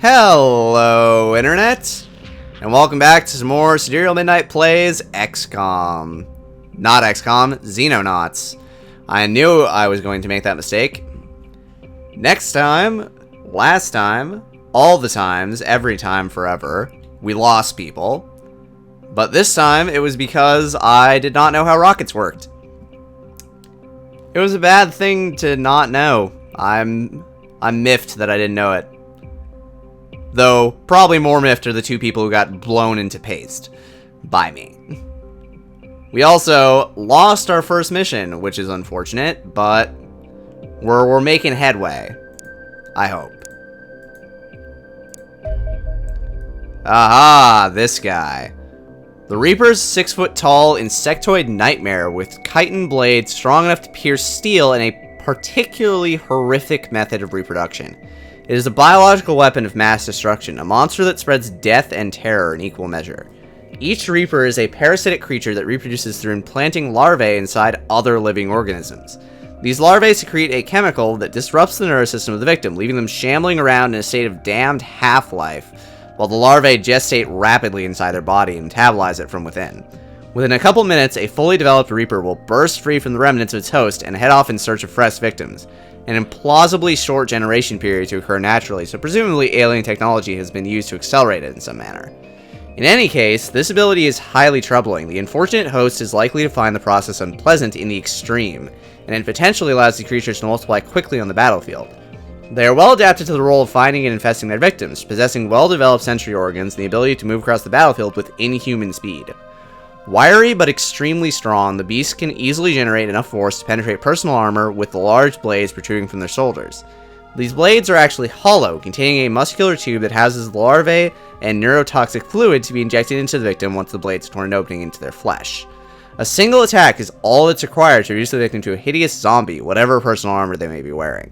Hello, Internet, and welcome back to some more Siderealmidnight plays XCOM. Not XCOM, Xenonauts. I knew I was going to make that mistake. Next time, last time, all the times, every time, forever, we lost people. But this time, it was because I did not know how rockets worked. It was a bad thing to not know. I'm miffed that I didn't know it. Though, probably more miffed are the two people who got blown into paste by me. We also lost our first mission, which is unfortunate, but we're making headway. I hope. Aha, this guy. The Reaper's 6-foot-tall insectoid nightmare with chitin blades strong enough to pierce steel in a particularly horrific method of reproduction. It is a biological weapon of mass destruction, a monster that spreads death and terror in equal measure. Each Reaper is a parasitic creature that reproduces through implanting larvae inside other living organisms. These larvae secrete a chemical that disrupts the nervous system of the victim, leaving them shambling around in a state of damned half-life, while the larvae gestate rapidly inside their body and metabolize it from within. Within a couple minutes, a fully developed Reaper will burst free from the remnants of its host and head off in search of fresh victims. An implausibly short generation period to occur naturally, so presumably alien technology has been used to accelerate it in some manner. In any case, this ability is highly troubling. The unfortunate host is likely to find the process unpleasant in the extreme, and it potentially allows the creatures to multiply quickly on the battlefield. They are well adapted to the role of finding and infesting their victims, possessing well-developed sensory organs and the ability to move across the battlefield with inhuman speed. Wiry but extremely strong, the beasts can easily generate enough force to penetrate personal armor with the large blades protruding from their shoulders. These blades are actually hollow, containing a muscular tube that houses larvae and neurotoxic fluid to be injected into the victim once the blades torn an opening into their flesh. A single attack is all that's required to reduce the victim to a hideous zombie, whatever personal armor they may be wearing.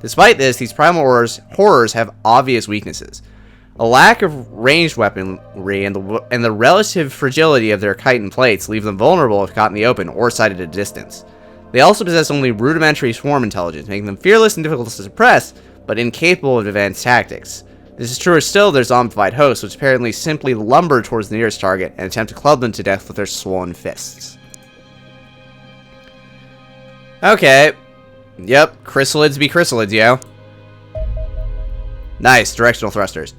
Despite this, these primal horrors have obvious weaknesses. A lack of ranged weaponry and the relative fragility of their chitin plates leave them vulnerable if caught in the open or sighted at a distance. They also possess only rudimentary swarm intelligence, making them fearless and difficult to suppress, but incapable of advanced tactics. This is truer still of their zombified hosts, which apparently simply lumber towards the nearest target and attempt to club them to death with their swollen fists. Okay. Yep, chrysalids be chrysalids, yo. Nice, directional thrusters.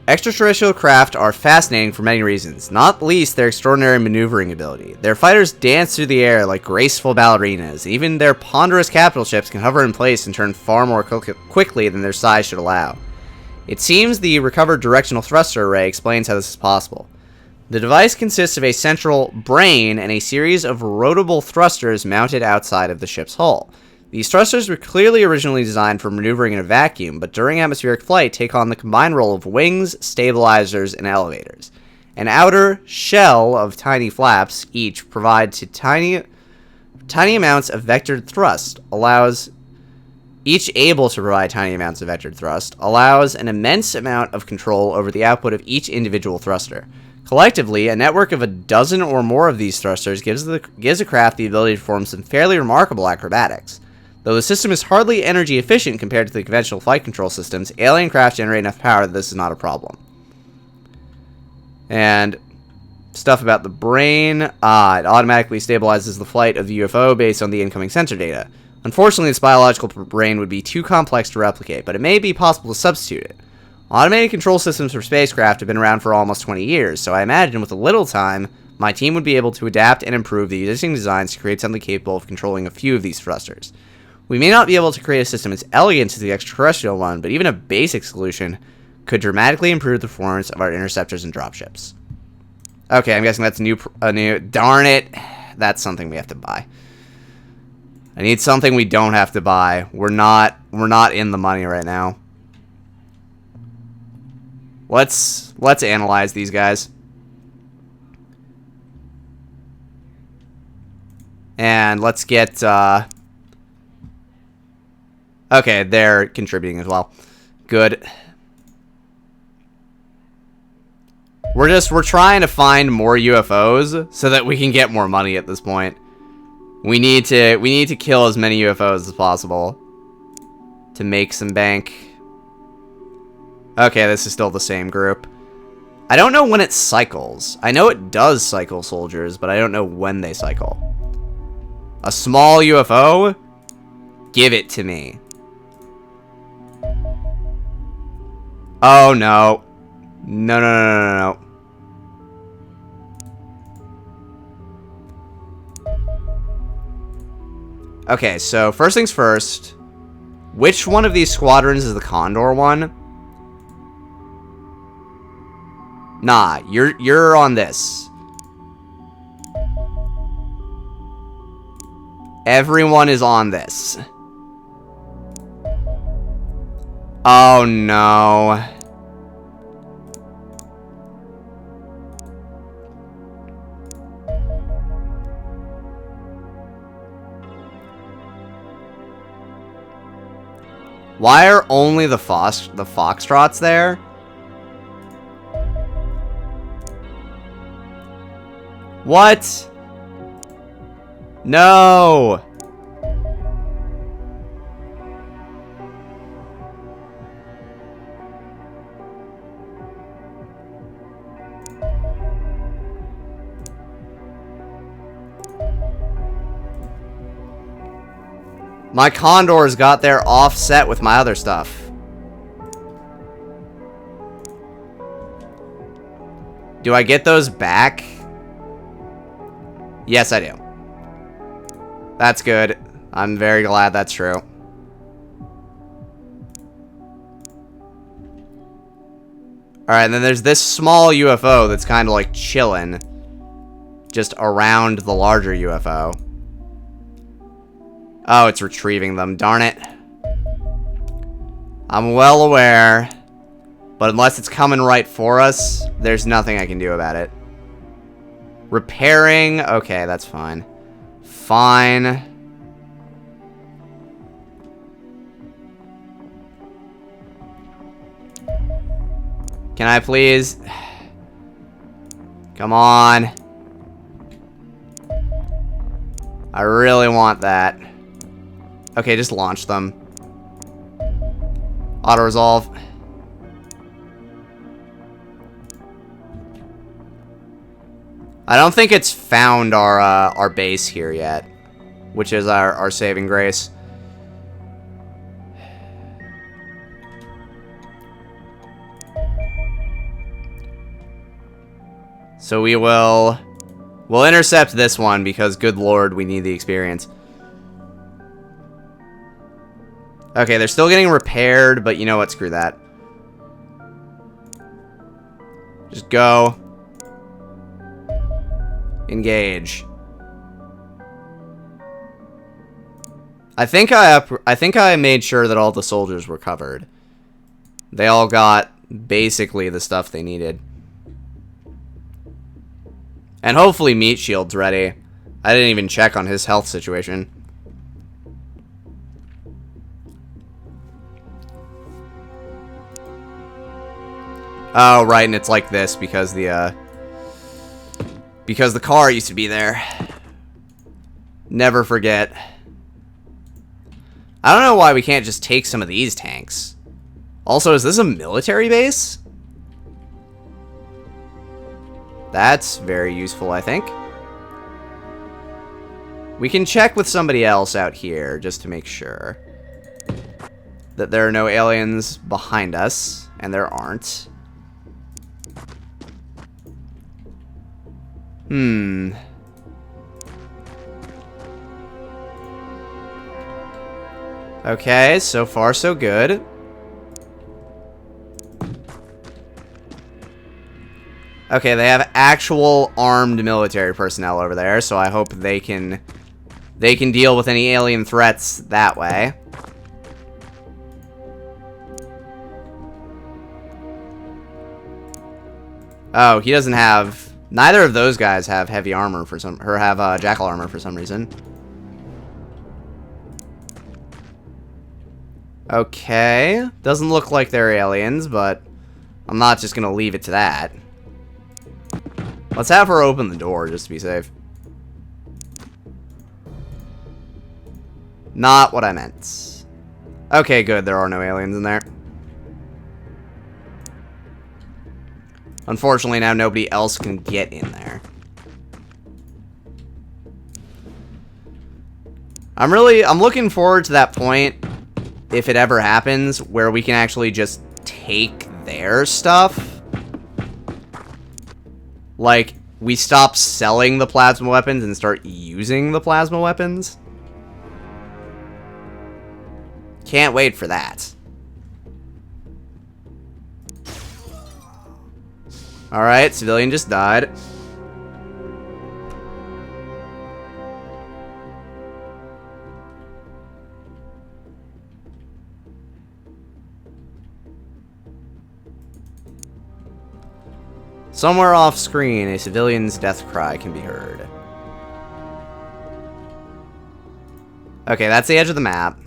Extraterrestrial craft are fascinating for many reasons, not least their extraordinary maneuvering ability. Their fighters dance through the air like graceful ballerinas. Even their ponderous capital ships can hover in place and turn far more quickly than their size should allow. It seems the recovered directional thruster array explains how this is possible. The device consists of a central brain and a series of rotable thrusters mounted outside of the ship's hull. These thrusters were clearly originally designed for maneuvering in a vacuum, but during atmospheric flight take on the combined role of wings, stabilizers, and elevators. An outer shell of tiny flaps each provide to tiny amounts of vectored thrust, allows an immense amount of control over the output of each individual thruster. Collectively, a network of a dozen or more of these thrusters gives a craft the ability to perform some fairly remarkable acrobatics. Though the system is hardly energy efficient compared to the conventional flight control systems, alien craft generate enough power that this is not a problem. And stuff about the brain. It automatically stabilizes the flight of the UFO based on the incoming sensor data. Unfortunately, this biological brain would be too complex to replicate, but it may be possible to substitute it. Automated control systems for spacecraft have been around for almost 20 years, so I imagine with a little time, my team would be able to adapt and improve the existing designs to create something capable of controlling a few of these thrusters. We may not be able to create a system as elegant as the extraterrestrial one, but even a basic solution could dramatically improve the performance of our interceptors and dropships. Okay, I'm guessing that's a new. Darn it, that's something we have to buy. I need something we don't have to buy. We're not in the money right now. Let's analyze these guys. And let's get okay, they're contributing as well. Good. We're trying to find more UFOs so that we can get more money at this point. We need to kill as many UFOs as possible to make some bank. Okay, this is still the same group. I don't know when it cycles. I know it does cycle soldiers, but I don't know when they cycle. A small UFO? Give it to me. Oh, no. No, no, no, no, no, no. Okay, so first things first. Which one of these squadrons is the Condor one? Nah, you're on this. Everyone is on this. Oh no. Why are only the Foxtrots there? What? No! My Condors got there offset with my other stuff. Do I get those back? Yes, I do. That's good. I'm very glad that's true. Alright, and then there's this small UFO that's kind of like chilling just around the larger UFO. Oh, it's retrieving them. Darn it. I'm well aware. But unless it's coming right for us, there's nothing I can do about it. Repairing. Okay, that's fine. Fine. Can I please? Come on. I really want that. Okay, just launch them. Auto-resolve. I don't think it's found our base here yet, which is our saving grace. So we'll intercept this one because, good lord, we need the experience. Okay, they're still getting repaired, but you know what? Screw that. Just go. Engage. I think I made sure that all the soldiers were covered. They all got basically the stuff they needed. And hopefully Meat Shield's ready. I didn't even check on his health situation. Oh, right, and it's like this because the car used to be there. Never forget. I don't know why we can't just take some of these tanks. Also, is this a military base? That's very useful, I think. We can check with somebody else out here just to make sure that there are no aliens behind us, and there aren't. Okay, so far so good. Okay, they have actual armed military personnel over there, so I hope they can deal with any alien threats that way. Oh, he doesn't have... Neither of those guys have heavy armor for some... Or have jackal armor for some reason. Okay. Doesn't look like they're aliens, but I'm not just gonna leave it to that. Let's have her open the door just to be safe. Not what I meant. Okay, good. There are no aliens in there. Unfortunately, now nobody else can get in there. I'm looking forward to that point, if it ever happens, where we can actually just take their stuff. Like, we stop selling the plasma weapons and start using the plasma weapons. Can't wait for that. Alright, civilian just died. Somewhere off screen, a civilian's death cry can be heard. Okay, that's the edge of the map.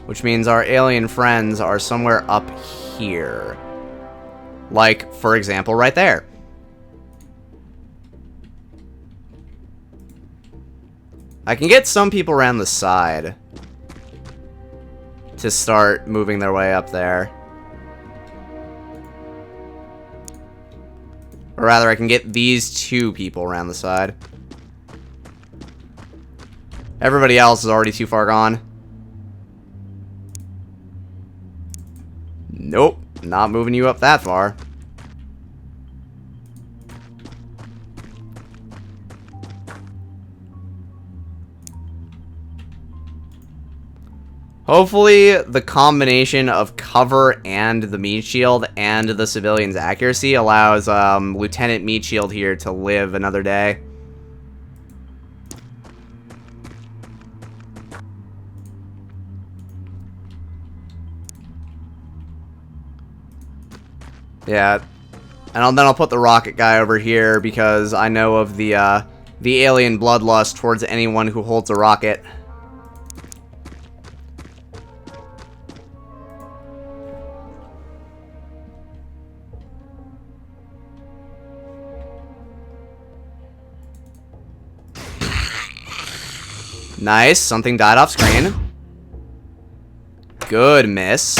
Which means our alien friends are somewhere up here. Like, for example, right there. I can get some people around the side to start moving their way up there. Or rather, I can get these two people around the side. Everybody else is already too far gone. Nope, not moving you up that far. Hopefully, the combination of cover and the meat shield and the civilian's accuracy allows Lieutenant Meat Shield here to live another day. Yeah, and then I'll put the rocket guy over here because I know of the alien bloodlust towards anyone who holds a rocket. Nice, something died off screen. Good miss.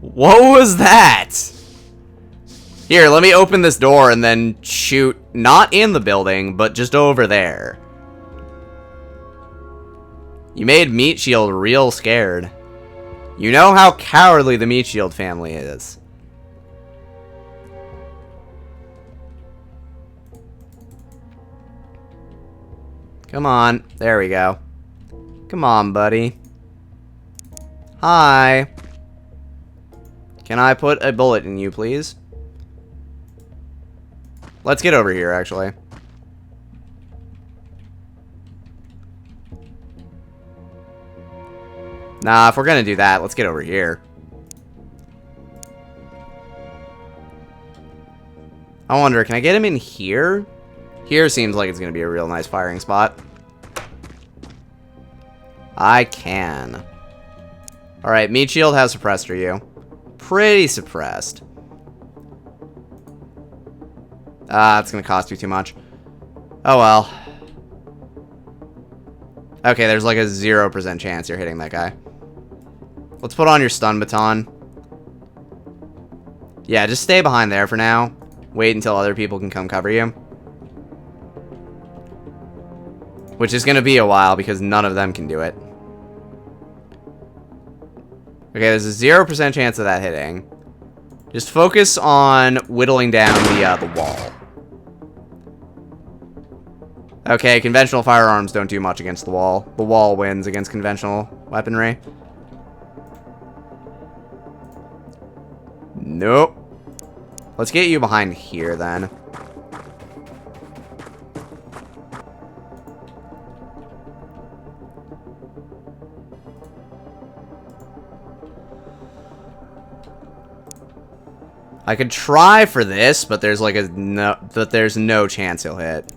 What was that? Here, let me open this door and then shoot, not in the building, but just over there. You made Meat Shield real scared. You know how cowardly the Meat Shield family is. Come on. There we go. Come on, buddy. Hi. Can I put a bullet in you, please? Let's get over here, actually. Nah, if we're gonna do that, let's get over here. I wonder, can I get him in here? Here seems like it's going to be a real nice firing spot. I can. Alright, Meat Shield, how suppressed are you? Pretty suppressed. It's going to cost you too much. Oh well. Okay, there's like a 0% chance you're hitting that guy. Let's put on your stun baton. Yeah, just stay behind there for now. Wait until other people can come cover you. Which is going to be a while because none of them can do it. Okay, there's a 0% chance of that hitting. Just focus on whittling down the wall. Okay, conventional firearms don't do much against the wall. The wall wins against conventional weaponry. Nope. Let's get you behind here, then. I could try for this, but there's like there's no chance he'll hit.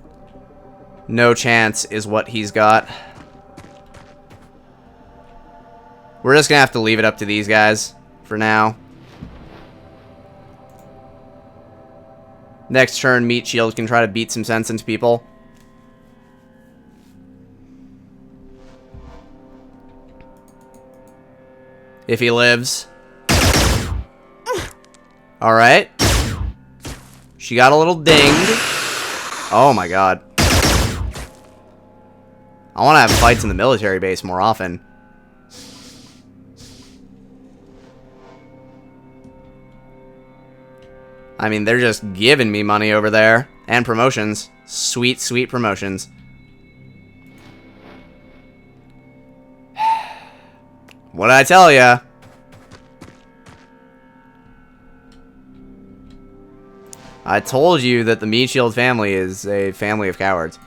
No chance is what he's got. We're just gonna have to leave it up to these guys for now. Next turn, Meat Shield can try to beat some sense into people. If he lives. Alright. She got a little dinged. Oh my god. I want to have fights in the military base more often. I mean, they're just giving me money over there. And promotions. Sweet, sweet promotions. What did I tell ya? I told you that the Meat Shield family is a family of cowards.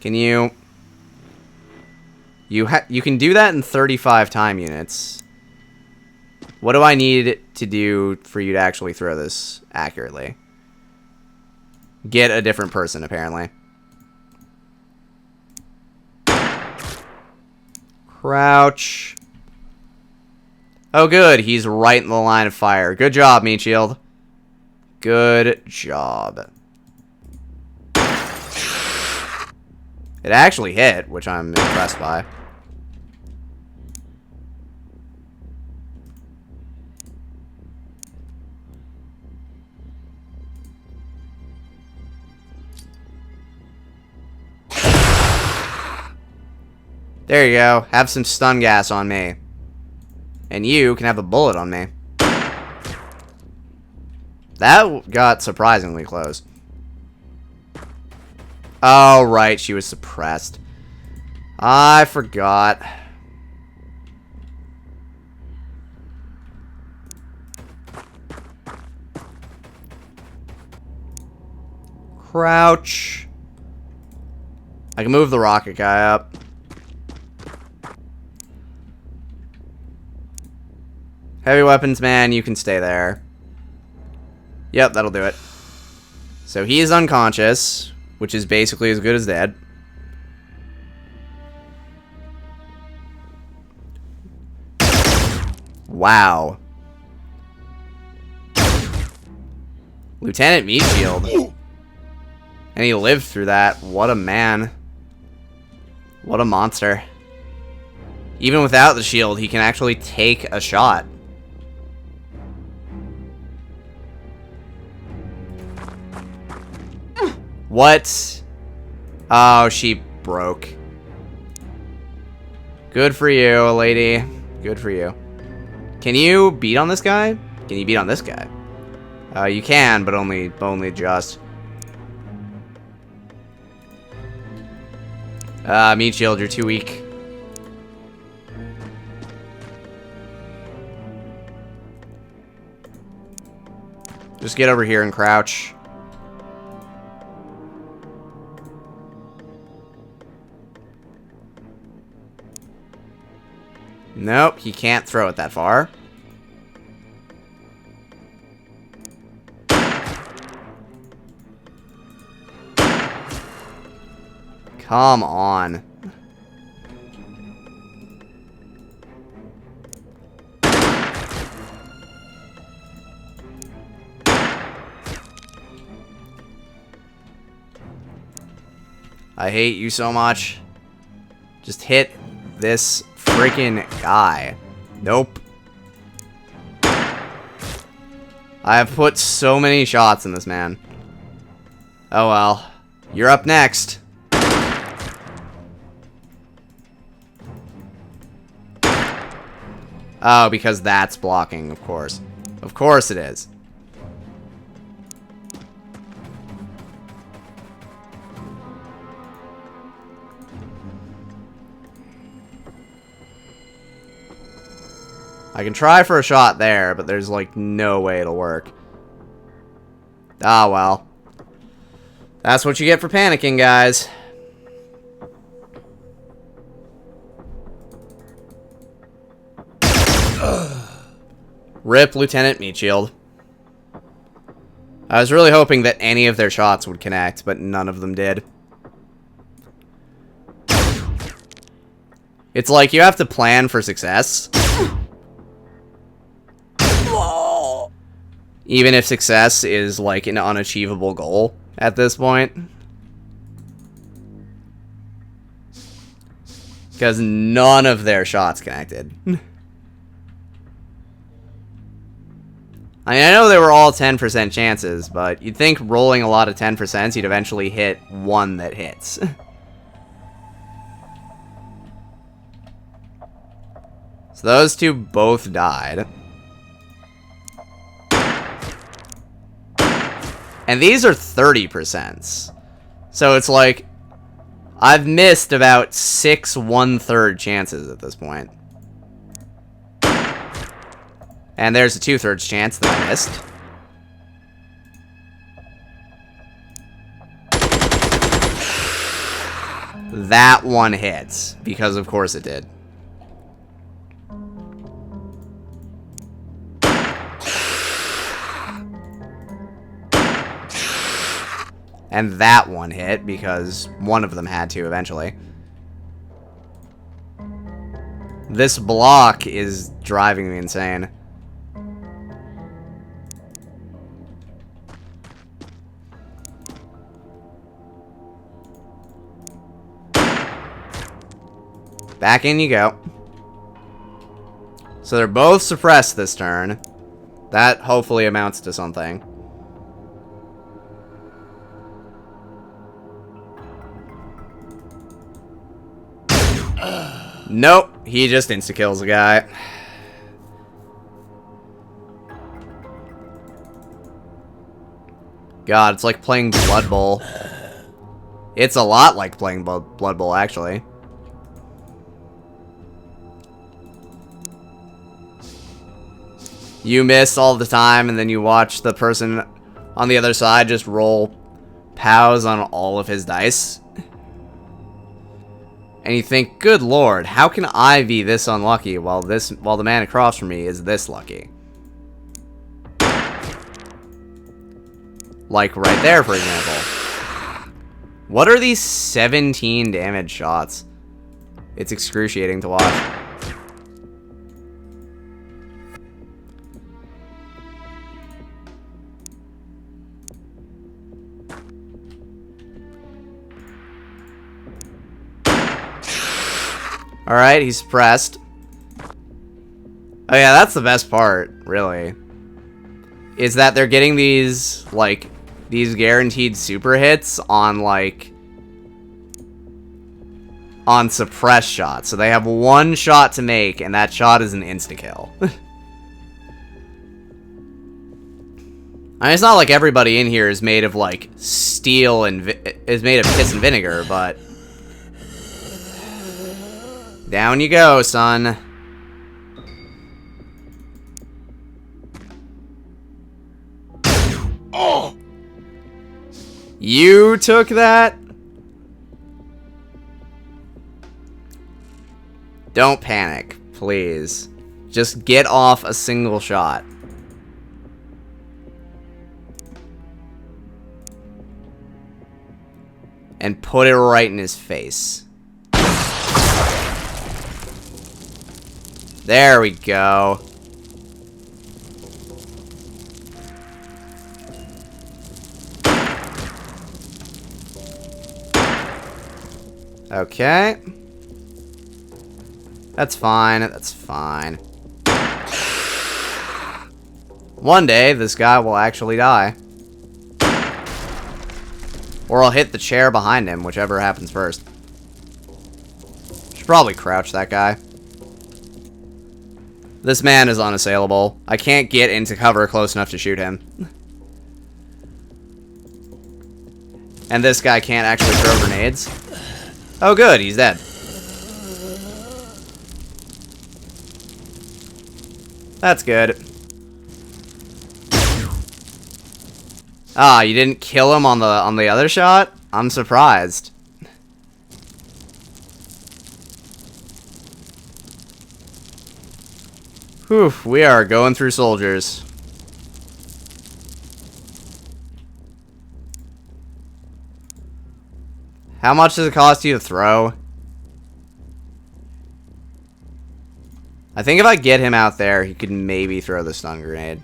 Can you... You can do that in 35 time units. What do I need to do for you to actually throw this accurately? Get a different person, apparently. Crouch. Oh, good. He's right in the line of fire. Good job, Meat Shield. Good job. It actually hit, which I'm impressed by. There you go. Have some stun gas on me. And you can have a bullet on me. That got surprisingly close. Oh, right. She was suppressed. I forgot. Crouch. I can move the rocket guy up. Heavy weapons, man, you can stay there. Yep, that'll do it. So he is unconscious, which is basically as good as dead. Wow. Lieutenant Meat Shield. And he lived through that. What a man. What a monster. Even without the shield, he can actually take a shot. What? Oh, she broke. Good for you, lady. Good for you. Can you beat on this guy? Can you beat on this guy? You can, but only just. Meat Shield, you're too weak. Just get over here and crouch. Nope, he can't throw it that far. Come on. I hate you so much. Just hit this freaking guy. Nope. I have put so many shots in this man. Oh well. You're up next. Oh, because that's blocking, of course. Of course it is. I can try for a shot there, but there's like no way it'll work. Ah, well. That's what you get for panicking, guys. Rip Lieutenant Meat Shield. I was really hoping that any of their shots would connect, but none of them did. It's like you have to plan for success. Even if success is like an unachievable goal at this point. Because none of their shots connected. I mean, I know they were all 10% chances, but you'd think rolling a lot of 10%, you'd eventually hit one that hits. So those two both died. And these are 30%. So it's like, I've missed about 6 1/3 chances at this point. And there's a 2/3 chance that I missed. That one hits, because of course it did. And that one hit, because one of them had to eventually. This block is driving me insane. Back in you go. So they're both suppressed this turn. That hopefully amounts to something. Nope, he just insta-kills a guy. God, it's like playing Blood Bowl. It's a lot like playing Blood Bowl, actually. You miss all the time, and then you watch the person on the other side just roll POWs on all of his dice. And you think, good lord, how can I be this unlucky while the man across from me is this lucky? Like right there, for example. What are these 17 damage shots? It's excruciating to watch. Alright, he's suppressed. Oh yeah, that's the best part, really. Is that they're getting these, like, these guaranteed super hits on, like, on suppressed shots. So they have one shot to make, and that shot is an insta-kill. I mean, it's not like everybody in here is made of, like, steel and is made of piss and vinegar, but down you go, son. Oh! You took that? Don't panic, please. Just get off a single shot. And put it right in his face. There we go. Okay. That's fine, that's fine. One day, this guy will actually die. Or I'll hit the chair behind him, whichever happens first. Should probably crouch that guy. This man is unassailable. I can't get into cover close enough to shoot him. And this guy can't actually throw grenades. Oh good, he's dead. That's good. Ah, you didn't kill him on the other shot? I'm surprised. Whew, we are going through soldiers. How much does it cost you to throw? I think if I get him out there, he could maybe throw the stun grenade.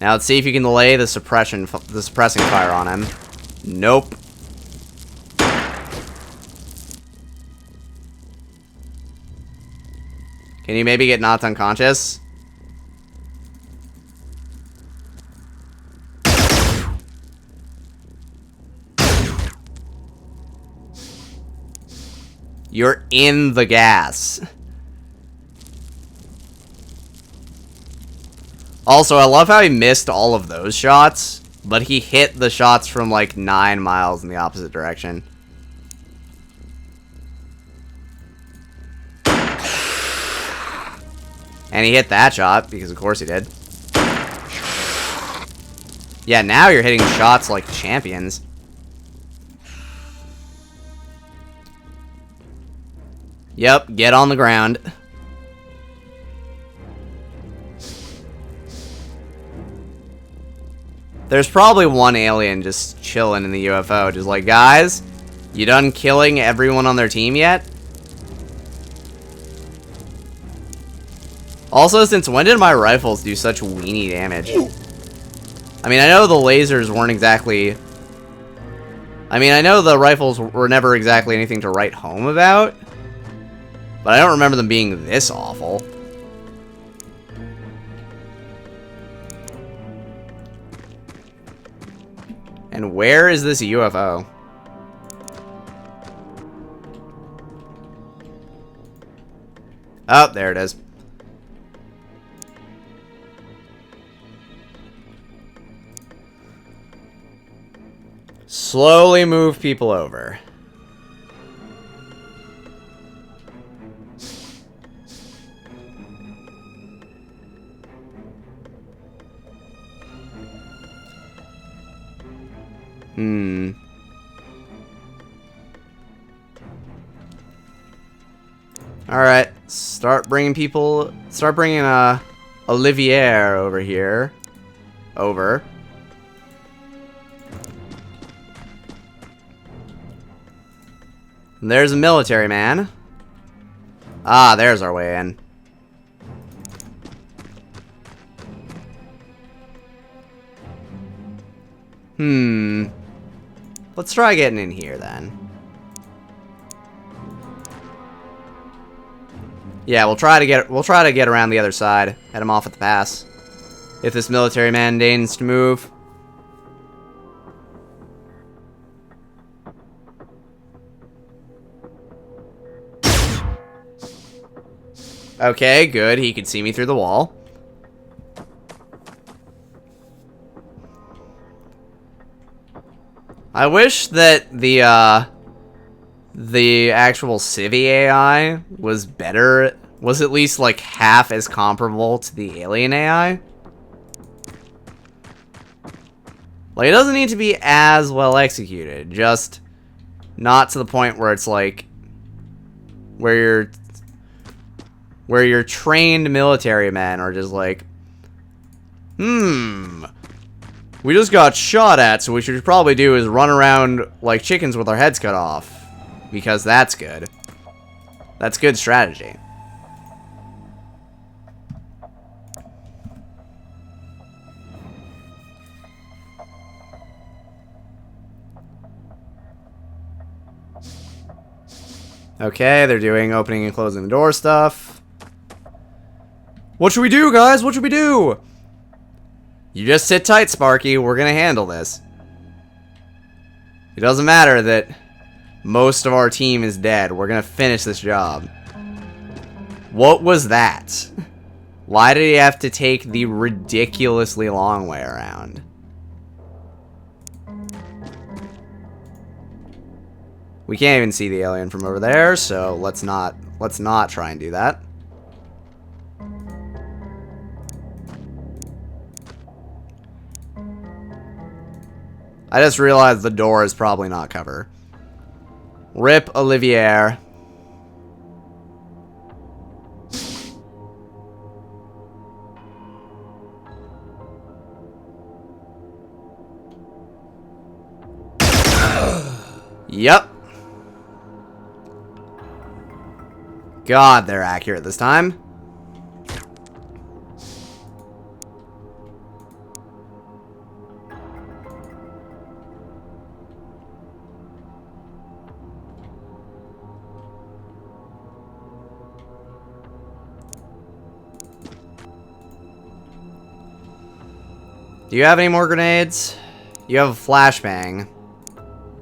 Now let's see if you can delay the suppressing fire on him. Nope. Can you maybe get knocked unconscious? You're in the gas. Also, I love how he missed all of those shots, but he hit the shots from like 9 miles in the opposite direction. And he hit that shot, because of course he did. Yeah, now you're hitting shots like champions. Yep, get on the ground. There's probably one alien just chilling in the UFO, just like, guys, you done killing everyone on their team yet? Also, since when did my rifles do such weenie damage? I mean, I know the lasers weren't exactly... I mean, I know the rifles were never exactly anything to write home about, but I don't remember them being this awful. And where is this UFO? Oh, there it is. Slowly move people over. Alright, start bringing Olivier over here. Over. And there's a military man. Ah, there's our way in. Let's try getting in here then. Yeah, we'll try to get around the other side. Head him off at the pass. If this military man deigns to move. Okay, good. He could see me through the wall. I wish that the actual Civi AI was better, was at least like half as comparable to the alien AI. Like, it doesn't need to be as well executed, just not to the point where it's like where your trained military men are just like, we just got shot at, so what we should probably do is run around like chickens with our heads cut off. Because that's good. That's good strategy. Okay, they're doing opening and closing the door stuff. What should we do, guys? What should we do? You just sit tight, Sparky. We're gonna handle this. It doesn't matter that most of our team is dead. We're gonna finish this job. What was that? Why did he have to take the ridiculously long way around? We can't even see the alien from over there, so let's not try and do that. I just realized the door is probably not cover. Rip Olivier. Yep. God, they're accurate this time. Do you have any more grenades? You have a flashbang.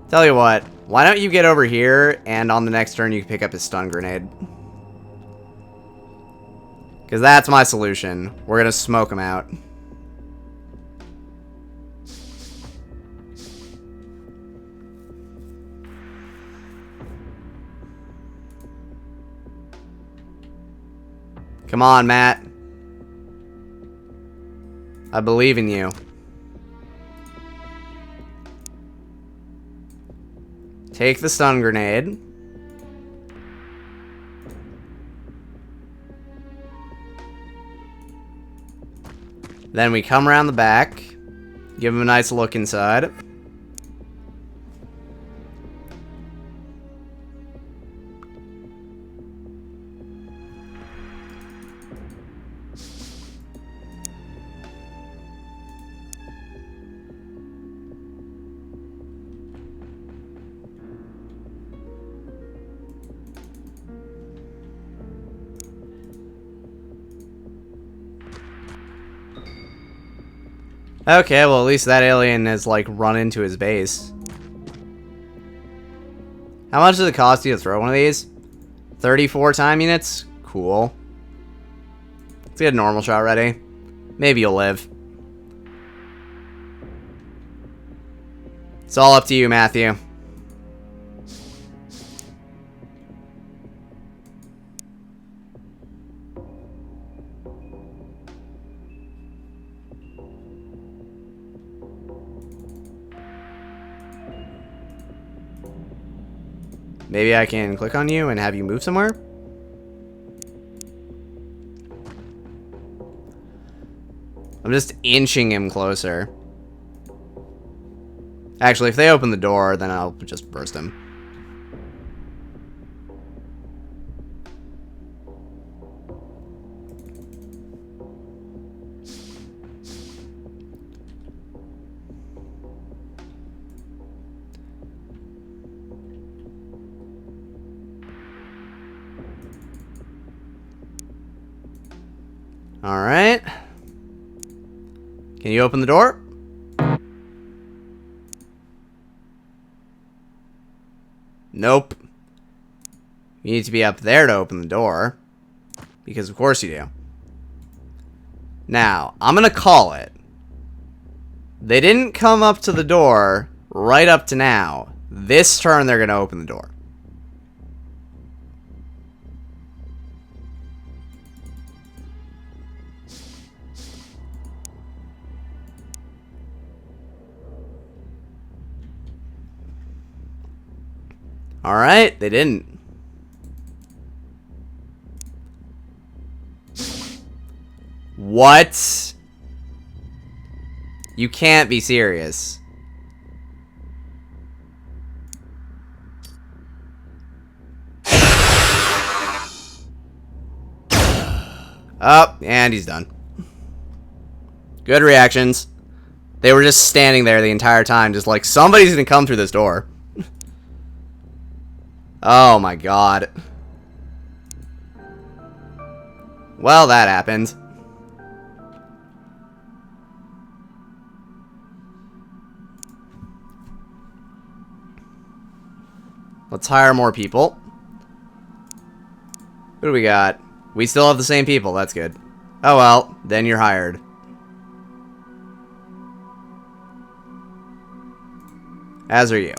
Tell you what, why don't you get over here, and on the next turn you can pick up his stun grenade. Because that's my solution. We're gonna smoke him out. Come on, Matt. I believe in you. Take the stun grenade. Then we come around the back. Give him a nice look inside. Okay, well, at least that alien has, like, run into his base. How much does it cost you to throw one of these? 34 time units? Cool. Let's get a normal shot ready. Maybe you'll live. It's all up to you, Matthew. Maybe I can click on you and have you move somewhere? I'm just inching him closer. Actually, if they open the door, then I'll just burst him. Alright. Can you open the door? Nope. You need to be up there to open the door. Because of course you do. Now, I'm gonna call it. They didn't come up to the door right up to now. This turn they're gonna open the door. Alright, they didn't. What? You can't be serious. Oh, and he's done. Good reactions. They were just standing there the entire time, just like, somebody's gonna come through this door. Oh my god. Well, that happened. Let's hire more people. Who do we got? We still have the same people, that's good. Oh well, then you're hired. As are you.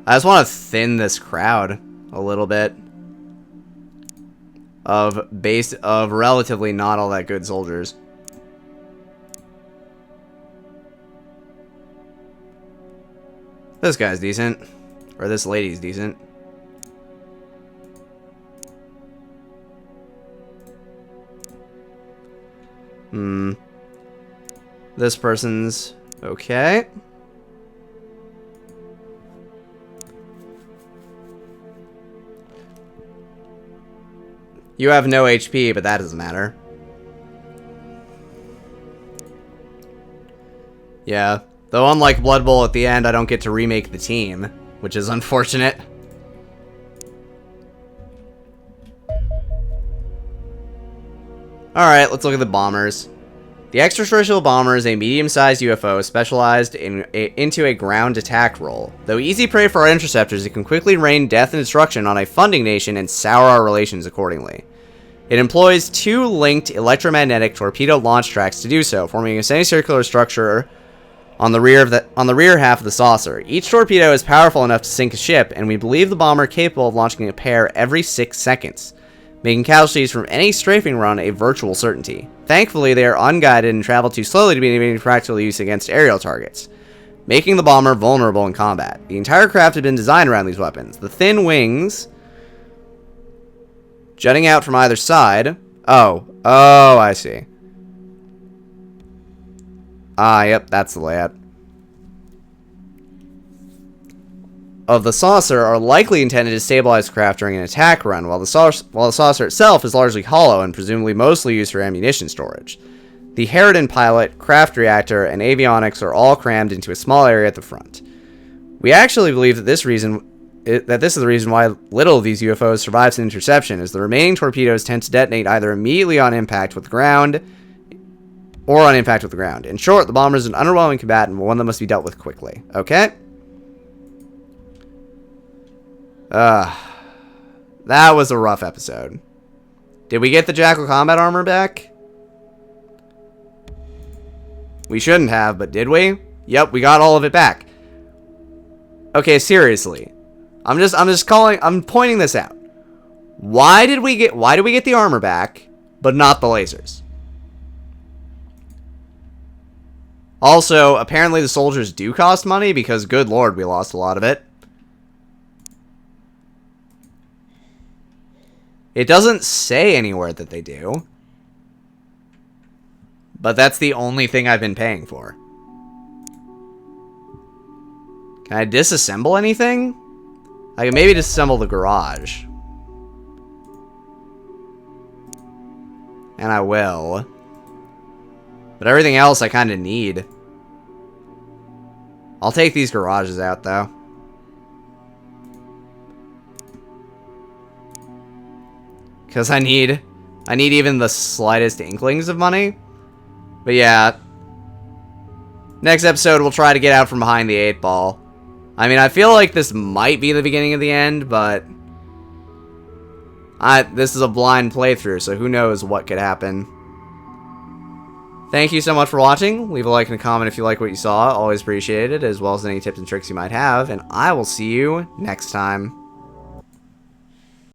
I just want to thin this crowd a little bit of relatively not all that good soldiers. This guy's decent, or this lady's decent. This person's okay. You have no HP, but that doesn't matter. Yeah. Though unlike Blood Bowl at the end, I don't get to remake the team, which is unfortunate. Alright, let's look at the bombers. The extraterrestrial bomber is a medium-sized UFO specialized into a ground attack role. Though easy prey for our interceptors, it can quickly rain death and destruction on a funding nation and sour our relations accordingly. It employs 2 linked electromagnetic torpedo launch tracks to do so, forming a semicircular structure on the rear half of the saucer. Each torpedo is powerful enough to sink a ship, and we believe the bomber capable of launching a pair every 6 seconds, making casualties from any strafing run a virtual certainty. Thankfully, they are unguided and travel too slowly to be any practical use against aerial targets, making the bomber vulnerable in combat. The entire craft had been designed around these weapons. The thin wings jutting out from either side. Oh, I see. Yep, that's the layout. Of the saucer are likely intended to stabilize the craft during an attack run, while the saucer itself is largely hollow and presumably mostly used for ammunition storage. The Harridan pilot, craft reactor, and avionics are all crammed into a small area at the front. We actually believe that this is the reason why little of these UFOs survives an interception, as the remaining torpedoes tend to detonate either immediately on impact with the ground or on impact with the ground. In short, the bomber is an underwhelming combatant, but one that must be dealt with quickly. Okay? That was a rough episode. Did we get the Jackal combat armor back? We shouldn't have, but did we? Yep, we got all of it back. Okay, seriously. I'm pointing this out. Why did we get the armor back, but not the lasers? Also, apparently the soldiers do cost money, because good lord, we lost a lot of it. It doesn't say anywhere that they do. But that's the only thing I've been paying for. Can I disassemble anything? I can maybe disassemble the garage. And I will. But everything else I kind of need. I'll take these garages out, though. Because I need even the slightest inklings of money. But yeah. Next episode, we'll try to get out from behind the 8-ball. I mean, I feel like this might be the beginning of the end, but this is a blind playthrough, so who knows what could happen. Thank you so much for watching. Leave a like and a comment if you like what you saw. Always appreciate it, as well as any tips and tricks you might have. And I will see you next time.